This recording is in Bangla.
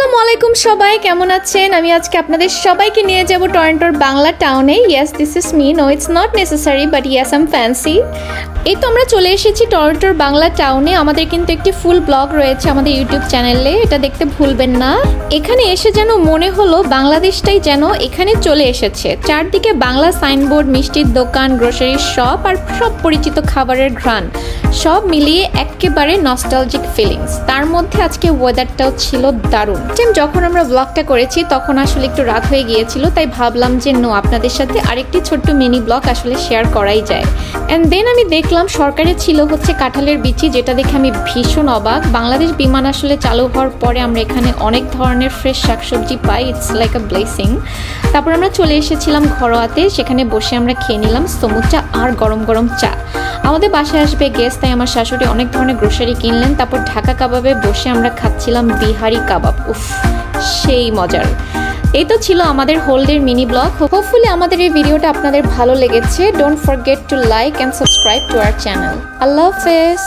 আসসালামু আলাইকুম সবাই কেমন আছেন আমি আজকে আপনাদের সবাইকে নিয়ে যাব টরন্টোর বাংলা টাউনে yes this is me no it's not necessary but yes I am fancy এই তো আমরা চলে এসেছি টরন্টোর বাংলা টাউনে আমাদের কিন্তু একটি ফুল ব্লগ রয়েছে আমাদের ইউটিউব চ্যানেলে এটা দেখতে ভুলবেন না এখানে এসে যেন মনে হলো বাংলাদেশটাই যেন এখানে চলে এসেছে চারদিকে বাংলা সাইনবোর্ড মিষ্টির দোকান গ্রোসারি শপ আর সব পরিচিত খাবারের ঘ্রাণ সব মিলিয়ে একেবারে নস্টালজিক ফিলিংস তার মধ্যে আজকে ওয়েদারটাও ছিল দারুণ যখন আমরা ব্লগটা করেছি তখন আসলে একটু রাত হয়ে গিয়েছিল তাই ভাবলাম যে নো আপনাদের সাথে আরেকটি ছোট্ট মিনি ব্লগ আসলে শেয়ার করাই যায় এন্ড দেন আমি দেখলাম সরকারে ছিল হচ্ছে কাঁঠালের বিচি যেটা দেখে আমি ভীষণ অবাক বাংলাদেশ বিমান আসলে চালু হওয়ার পরে আমরা এখানে অনেক ধরনের ফ্রেশ শাকসবজি পাই ইটস লাইক আ ব্লেসিং তারপর আমরা চলে এসেছিলাম ঘরোয়াতে সেখানে বসে আমরা খেয়ে নিলাম সমুচা আর গরম গরম চা আমাদের বাসায় আসবে গেস্ট তাই আমার শাশুড়ি অনেক ধরনের গ্রোসারি কিনলেন তারপর ঢাকা কাবাবে বসে আমরা খাচ্ছিলাম বিহারি কাবাব উফ সেই মজার এই তো ছিল আমাদের হোলডের মিনি ব্লগ হোপফুলি আমাদের এই ভিডিওটা আপনাদের ভালো লেগেছে don't forget to like and subscribe to our channel আল্লাহ হাফেজ